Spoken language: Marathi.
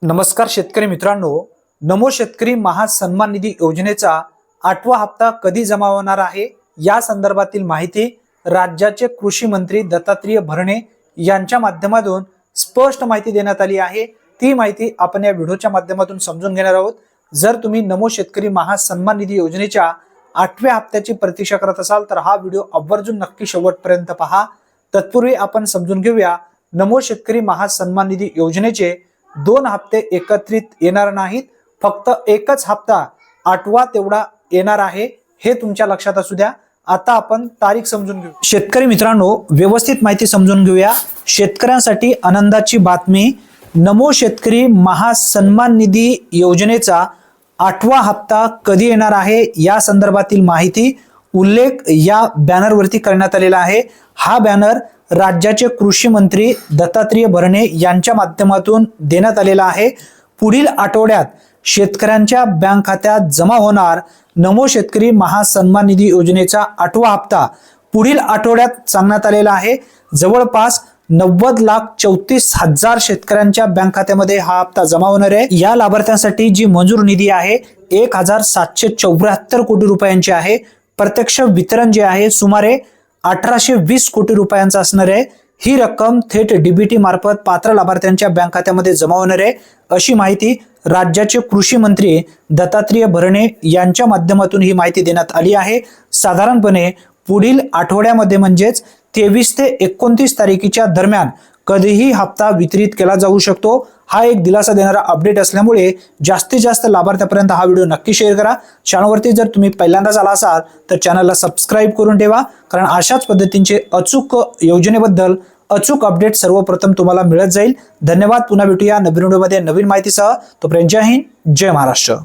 नमस्कार शेतकरी मित्रांनो, नमो शेतकरी महासन्मान निधी योजनेचा 8वा हप्ता कधी जमा होणार आहे या संदर्भातील माहिती राज्याचे कृषी मंत्री दत्तात्रय भरणे यांच्या माध्यमातून स्पष्ट माहिती देण्यात आली आहे। ती माहिती आपण या व्हिडिओच्या माध्यमातून समजून घेणार आहोत। जर तुम्ही नमो शेतकरी महासन्मान निधी योजनेच्या 8व्या हप्त्याची प्रतीक्षा करत असाल तर हा व्हिडिओ आवर्जून नक्की शेवटपर्यंत पहा। तत्पूर्वी आपण समजून घेऊया नमो शेतकरी महासन्मान निधी योजनेचे 2 हप्ते एकत्रित येणार नाहीत, फक्त एकच हप्ता 8वा तेवढा येणार आहे, हे तुमच्या लक्षात असू द्या। आता आपण तारीख समजून घेऊ। शेतकरी मित्रांनो, व्यवस्थित माहिती समजून घेऊया। शेतकऱ्यांसाठी आनंदाची बातमी, नमो शेतकरी महासन्मान निधी योजनेचा 8वा हप्ता कधी येणार आहे या संदर्भातील माहिती उल्लेख या बॅनरवरती करण्यात आलेला आहे। हा बॅनर राज्याचे कृषी मंत्री दत्तात्रय भरणे यांच्या माध्यमातून देण्यात आलेला आहे। पुढील आठवड्यात शेतकऱ्यांच्या बँक खात्यात जमा होणार नमो शेतकरी महासन्मान निधी योजनेचा 8वा हप्ता पुढील आठवड्यात सांगण्यात आलेला आहे। जवळपास 90,34,000 शेतकऱ्यांच्या बँक खात्यामध्ये हा हप्ता जमा होणार आहे। या लाभार्थ्यांसाठी जी मंजूर निधी आहे 1,774 कोटी रुपयांची आहे। प्रत्यक्ष वितरण जे आहे सुमारे 1820 कोटी रुपयांचा असणार आहे। ही रक्कम थेट डीबीटी मार्फत पात्र लाभार्थ्यांच्या बँक खात्यामध्ये जमा होणार आहे, अशी माहिती राज्याचे कृषी मंत्री दत्तात्रय भरणे यांच्या माध्यमातून ही माहिती देण्यात आली आहे। साधारणपणे पुढील आठवड्यामध्ये म्हणजेच 23 ते 29 तारखेच्या दरम्यान कधीही हप्ता वितरित केला जाऊ शकतो। हा एक दिलासा देणारा अपडेट असल्यामुळे जास्तीत जास्त लाभार्थ्यांपर्यंत हा व्हिडिओ नक्की शेअर करा। चॅनलवरती जर तुम्ही पहिल्यांदाच आला असाल तर चॅनलला सबस्क्राइब करून ठेवा, कारण अशाच पद्धतीचे अचूक योजनेबद्दल अचूक अपडेट सर्वप्रथम तुम्हाला मिळत जाईल। धन्यवाद। पुन्हा भेटूया नवीन व्हिडिओमध्ये नवीन माहितीसह। तोपर्यंत जय हिंद, जय महाराष्ट्र।